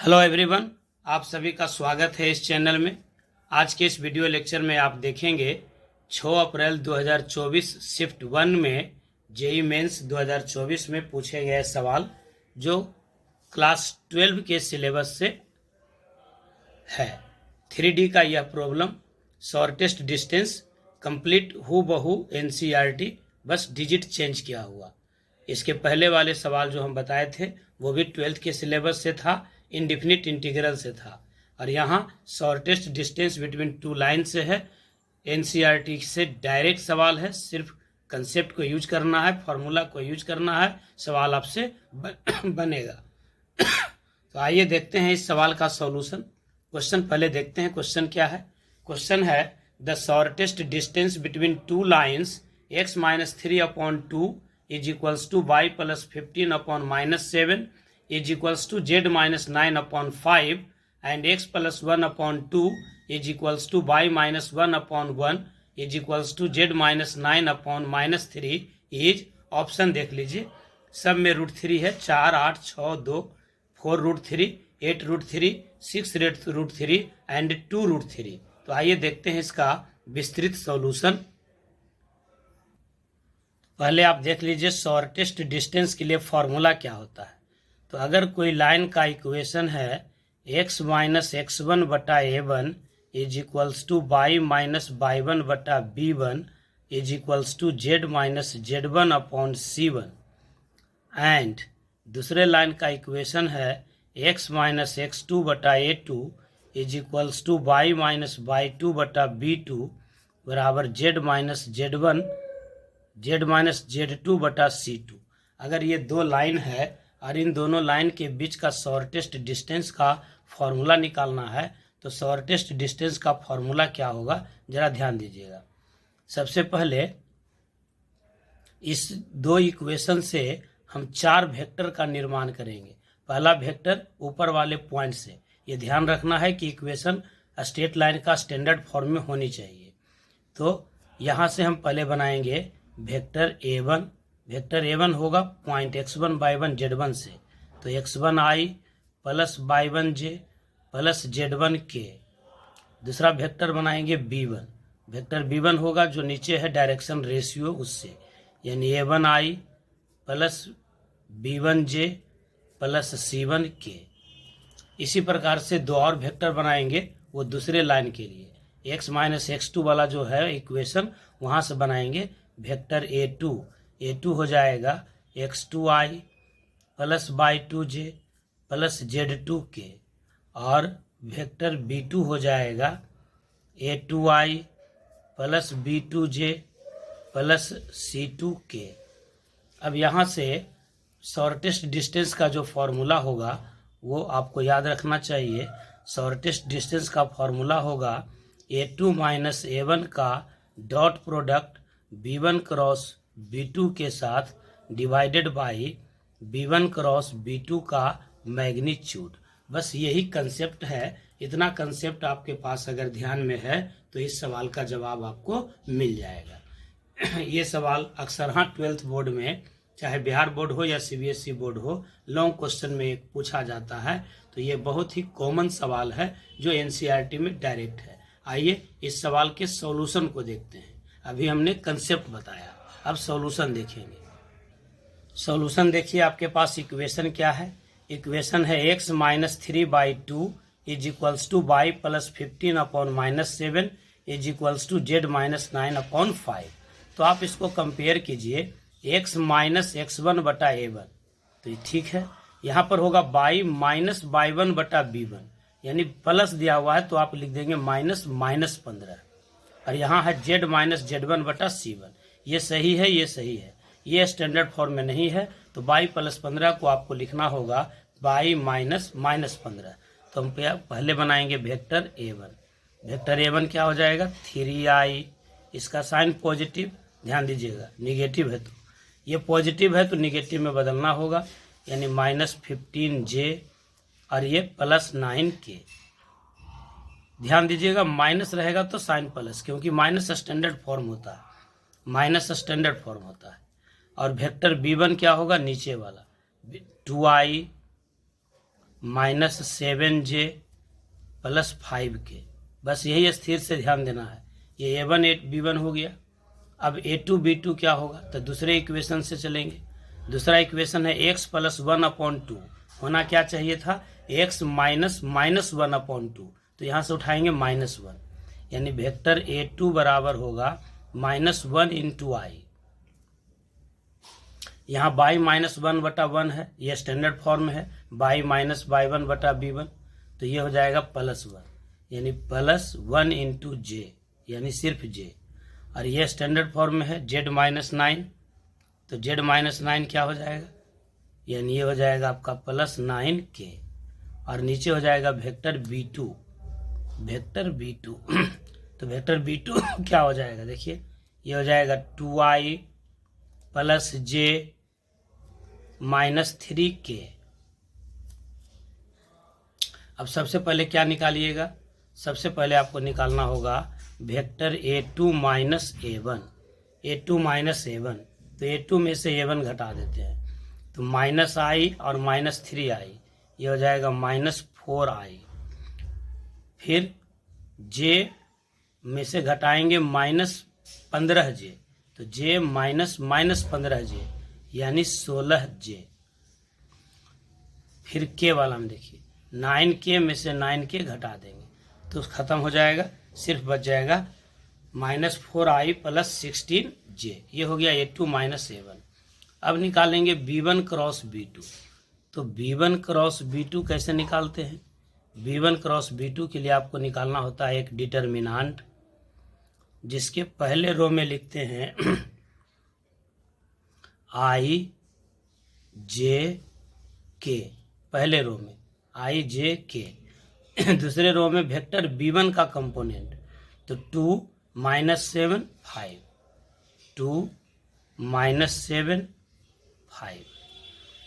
Hello everyone, आप सभी का स्वागत है इस चैनल में। आज के इस वीडियो लेक्चर में आप देखेंगे 6 अप्रैल 2024 शिफ्ट 1 में जेई मेंस 2024 में पूछे गए सवाल जो क्लास 12 के सिलेबस से है। 3D का यह प्रॉब्लम शॉर्टेस्ट डिस्टेंस कंप्लीट हूबहू एनसीईआरटी, बस डिजिट चेंज किया हुआ। इसके पहले वाले सवाल जो हम बताए थे वो भी 12th के सिलेबस से था, इनडिफिनिट इंटीग्रल से था, और यहाँ shortest distance between two line से है। एनसीईआरटी से डायरेक्ट सवाल है, सिर्फ कंसेप्ट को यूज करना है, फॉर्मूला को यूज करना है, सवाल आपसे बनेगा। तो आइए देखते हैं इस सवाल का सॉल्यूशन। क्वेश्चन पहले देखते हैं, क्वेश्चन क्या है। क्वेश्चन है the shortest distance between two lines x-3/2 is equals to y plus 15/-7 is equals to z-9/5 and x plus 1/2 is equals to y minus 1/1 is equals to z-9/-3 is option देख लीजिए। सब में √3 है, 4, 8, 6, 2, 4√3, 8√3, 6√3 and 2√3। तो आइए देखते हैं इसका विस्तृत सॉल्यूशन। पहले आप देख लीजिए शॉर्टेस्ट डिस्टेंस के लिए फॉर्मूला क्या होता है। तो अगर कोई लाइन का इक्वेशन है x माइनस x1 बटा a1 is equals to y minus y1 बटा b1 is equals to z minus z1/c1, and दूसरे लाइन का इक्वेशन है x माइनस x2 बटा a2 is equals to y minus y2 बटा b2 बराबर z minus z2 बटा c2। अगर ये दो लाइन है और इन दोनों लाइन के बीच का शॉर्टेस्ट डिस्टेंस का फॉर्मूला निकालना है, तो शॉर्टेस्ट डिस्टेंस का फॉर्मूला क्या होगा जरा ध्यान दीजिएगा। सबसे पहले इस दो इक्वेशन से हम 4 वेक्टर का निर्माण करेंगे। पहला वेक्टर ऊपर वाले पॉइंट से, ये ध्यान रखना है कि इक्वेशन स्ट्रेट लाइन का स्टैंडर्ड फॉर्म में होनी चाहिए। तो यहाँ से हम पहले बनाएंगे वेक्टर a1। वेक्टर a1 होगा पॉइंट x1 y1 z1 से, तो x1i plus y1j plus z1k। दूसरा वेक्टर बनाएंगे b1। वेक्टर b1 होगा जो नीचे है डायरेक्शन रेशियो उससे, यानी a1i plus b1j plus c1k। इसी प्रकार से दो और वेक्टर बनाएंगे वो दूसरे लाइन के लिए। x माइनस x2 वाला जो है इक्वेशन, वहाँ से बनाएंगे वेक्टर a2 हो जाएगा x2i plus y2j plus z2k, और वेक्टर b2 हो जाएगा a2i plus b2j plus c2k। अब यहाँ से शॉर्टेस्ट डिस्टेंस का जो फॉर्मूला होगा वो आपको याद रखना चाहिए। शॉर्टेस्ट डिस्टेंस का फॉर्मूला होगा a2 माइनस a1 का dot product b1 cross b2 के साथ divided by b1 cross b2 का मैग्नीट्यूड। बस यही कंसेप्ट है। इतना कंसेप्ट आपके पास अगर ध्यान में है तो इस सवाल का जवाब आपको मिल जाएगा। ये सवाल अक्सर 12th बोर्ड में, चाहे बिहार बोर्ड हो या सीबीएसई बोर्ड हो, लॉन्ग क्वेश्चन में एक पूछा जाता है। तो ये बहुत ही कॉमन सवाल है जो एनसीईआरटी में डायरेक्ट है। आइए इस सवाल के सॉल्यूशन को देखते हैं। अभी हमने कंसेप्ट बताया, अब सॉल्यूशन देखेंगे। सॉल्यूशन देखिए, आपके पास इक्वेशन क्या है। इक्वेशन है x minus 3/2 is equals to y plus 15/-7 is equals to z minus 9/5। तो आप इसको कंपेयर कीजिए x माइनस x1 बटा a1, तो ये ठीक है। यहाँ पर होगा y माइनस y1 बटा b1, यानी प्लस दिया हुआ है तो आप लिख देंगे -15, और यहाँ है z माइनस z1 बटा c1। ये सही है, ये सही है, ये स्टैंडर्ड फॉर्म में नहीं है, तो y प्लस 15 को आपको लिखना होगा y माइनस -15। तो हम पहले बनाएंगे वेक्टर a1। वेक्टर a1 क्या हो जाएगा 3i, इसका साइन पॉजिटिव, ध्यान दीजिएगा निगेटिव है तो ये पॉजिटिव है तो निगेटिव में बदलना होगा, यानी -15j और ये प्लस 9k। ध्यान दीजिएगा माइनस रहेगा तो साइन प्लस, क्योंकि माइनस स्टैंडर्ड फॉर्म होता है, माइनस स्टैंडर्ड फॉर्म होता है। और वेक्टर b1 क्या होगा नीचे वाला 2i -7j + 5k। बस यही स्थिर से ध्यान देना है। ये a1 b1 हो गया। अब a2 b2 क्या होगा, तो दूसरे इक्वेशन से चलेंगे। दूसरा इक्वेशन है x + 1/2। होना क्या चाहिए था, x - -1/2। तो यहाँ से उठाएंगे -1, यानी वेक्टर a2 बराबर होगा -1 × i। यहाँ y -1/1 है, ये स्टैंडर्ड फॉर्म है, y - y1/b1। तो ये हो जाएगा +1, यानी +1 × j, यानी सिर्फ j। और ये स्टैंडर्ड फॉर्म में है z - 9। तो z - 9 क्या हो जाएगा, यानी ये हो जाएगा आपका +9k। और नीचे हो जाएगा वेक्टर b2, वेक्टर b2। तो वेक्टर b2 क्या हो जाएगा, देखिए ये हो जाएगा 2i + j - 3k। अब सबसे पहले क्या निकालिएगा, सबसे पहले आपको निकालना होगा vector a2 - a1। a2 - a1, तो a2 में से a1 घटा देते हैं, तो -i और -3i, ये हो जाएगा -4i। फिर j में से घटाएंगे -15j, तो j -15j यानी 16j। फिर k वाला में देखिए 9k में से 9k घटा देंगे तो खत्म हो जाएगा, सिर्फ बच जाएगा -4i + 16j। ये हो गया a2 - a1। अब निकालेंगे b1 क्रॉस b2। तो b1 क्रॉस b2 कैसे निकालते हैं, b1 क्रॉस b2 के लिए आपको निकालना होता है एक डिटर्मिनांट, जिसके पहले रो में लिखते हैं i j k, पहले रो में i j k। दूसरे रो में वेक्टर b1 का कंपोनेंट, तो 2 - 7 5, 2 - 7 5।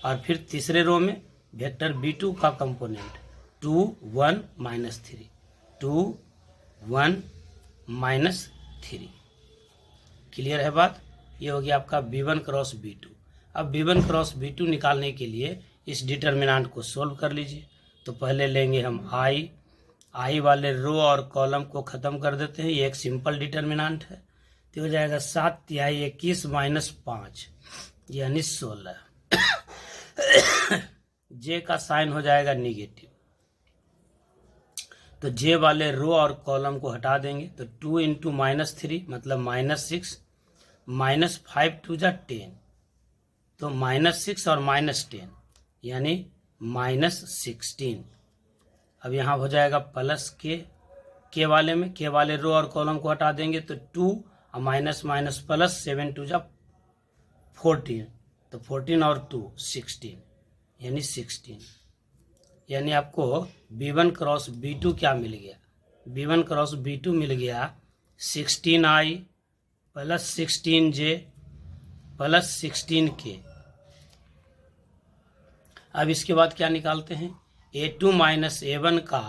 और फिर तीसरे रो में वेक्टर b2 का कंपोनेंट 2 1 - 3, 2 1 - 3। क्लियर है बात, ये हो गया आपका b1 क्रॉस b2। अब b1 क्रॉस b2 निकालने के लिए इस डिटर्मिनेंट को सोल्व कर लीजिए। तो पहले लेंगे हम i वाले रो और कॉलम को ख़त्म कर देते हैं, ये एक सिंपल डिटर्मिनेंट है। तो हो जाएगा 7 तिहाई 21 - 5 यानी 16। j का साइन हो जाएगा निगेटिव, तो j वाले रो और कॉलम को हटा देंगे। तो 2 × -3 मतलब -6, -5 × 10, तो -6 और -10 यानी -16। अब यहाँ हो जाएगा +k वाले में, k वाले रो और कॉलम को हटा देंगे तो 2 और माइनस प्लस 7 × 2 = 14, तो 14 और 2 16 यानी 16। यानी आपको b1 क्रॉस b2 क्या मिल गया, b1 क्रॉस b2 मिल गया 16i + 16j + 16k। अब इसके बाद क्या निकालते हैं, a2 - a1 का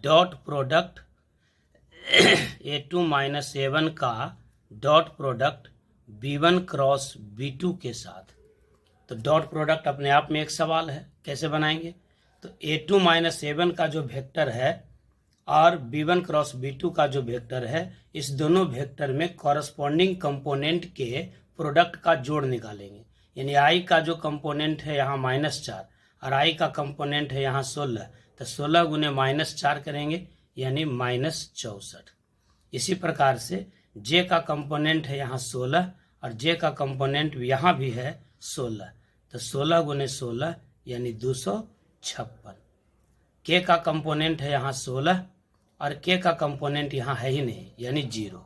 डॉट प्रोडक्ट a2 - a1 का dot product b1 cross b2 के साथ। तो डॉट प्रोडक्ट अपने आप में एक सवाल है, कैसे बनाएंगे। तो a2 - a1 का जो वेक्टर है और b1 क्रॉस b2 का जो वेक्टर है, इस दोनों वेक्टर में कॉरस्पॉन्डिंग कंपोनेंट के प्रोडक्ट का जोड़ निकालेंगे। यानी i का जो कंपोनेंट है यहाँ -4 और i का कंपोनेंट है यहाँ 16, तो 16 × -4 करेंगे यानी -64। इसी प्रकार से j का कंपोनेंट है यहाँ 16 और j का कंपोनेंट यहाँ भी है 16, तो 16 × 16 यानी 256। k का कंपोनेंट है यहाँ 16 और k का कंपोनेंट यहाँ है ही नहीं यानी 0,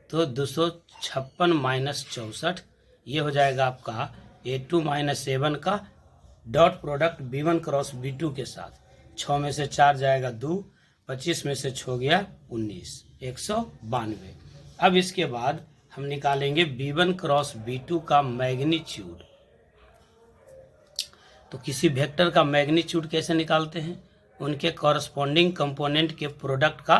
तो 256 - 64 ये हो जाएगा आपका a2 - a1 का dot product b1 cross b2 के साथ। 6 में से 4 जाएगा 2, 25 में से 6 गया 19, 192। अब इसके बाद हम निकालेंगे b1 क्रॉस b2 का मैग्नीट्यूड। तो किसी वेक्टर का मैग्नीट्यूड कैसे निकालते हैं, उनके कॉरस्पॉन्डिंग कंपोनेंट के प्रोडक्ट का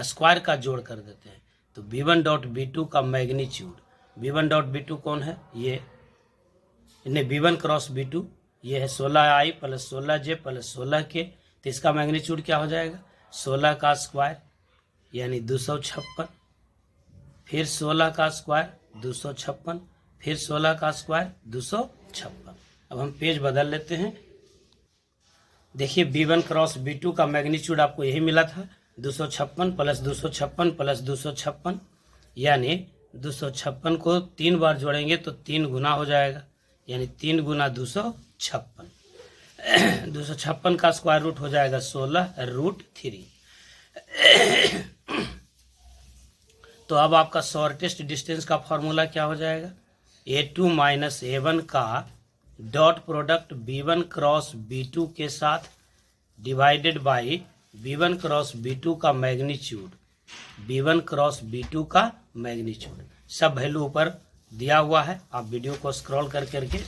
स्क्वायर का जोड़ कर देते हैं। तो b1 डॉट b2 का मैग्नीट्यूड, b1 डॉट b2 कौन है, ये b1 क्रॉस b2 ये है 16i plus 16j plus 16k, तो इसका मैग्नीट्यूड क्या हो जाएगा 16 का स्क्वायर यानी 256, फिर 16 का स्क्वायर 256, फिर 16 का स्क्वायर 256। अब हम पेज बदल लेते हैं। देखिए b1 क्रॉस b2 का मैग्नीट्यूड आपको यही मिला था 256 प्लस 256 प्लस 256, यानी 256 को 3 बार जोड़ेंगे तो 3 गुना हो जाएगा, यानी 3 गुना 256। 256 का स्क्वायर रूट हो जाएगा 16√3। तो अब आपका शॉर्टेस्ट डिस्टेंस का फॉर्मूला क्या हो जाएगा, a2 माइनस a1 का dot product b1 cross b2 के साथ divided by b1 cross b2 का मैग्नीट्यूड, b1 क्रॉस b2 का मैग्नीट्यूड। सब वैल्यू ऊपर दिया हुआ है, आप वीडियो को स्क्रॉल कर करके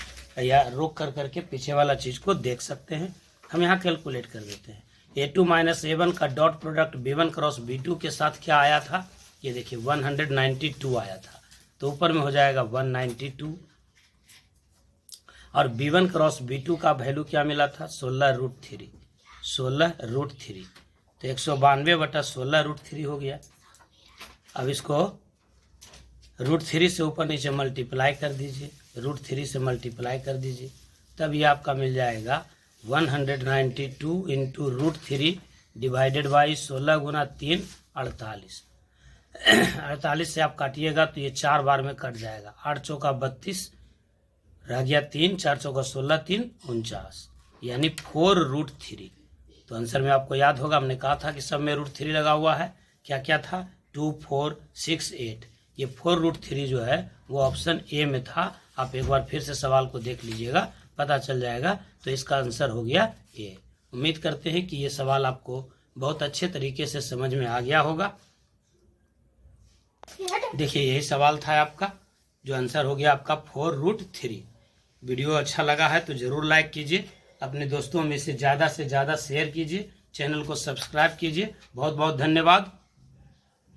या रोक कर करके पीछे वाला चीज़ को देख सकते हैं। हम यहाँ कैलकुलेट कर देते हैं। a2 माइनस a1 का dot product b1 cross b2 के साथ क्या आया था, ये देखिए 192 आया था, तो ऊपर में हो जाएगा 192, और b1 क्रॉस b2 का वैल्यू क्या मिला था 16√3, 16√3, तो 192/16√3 हो गया। अब इसको √3 से ऊपर नीचे मल्टीप्लाई कर दीजिए, √3 से मल्टीप्लाई कर दीजिए, तब ये आपका मिल जाएगा 192 इंटू √3 डिवाइडेड बाई 16 गुना 3 48। 48 से आप काटिएगा तो ये 4 बार में कट जाएगा, 8 चौका 32 रह गया 3, 4 चौका 16, 3 49, यानी 4√3। तो आंसर में आपको याद होगा, हमने कहा था कि सब में √3 लगा हुआ है, क्या क्या था 2 4 6 8, ये 4√3 जो है वो ऑप्शन ए में था। आप एक बार फिर से सवाल को देख लीजिएगा, पता चल जाएगा। तो इसका आंसर हो गया ए। उम्मीद करते हैं कि ये सवाल आपको बहुत अच्छे तरीके से समझ में आ गया होगा। देखिए यही सवाल था आपका, जो आंसर हो गया आपका 4√3। वीडियो अच्छा लगा है तो ज़रूर लाइक कीजिए, अपने दोस्तों में से ज़्यादा शेयर कीजिए, चैनल को सब्सक्राइब कीजिए। बहुत बहुत धन्यवाद।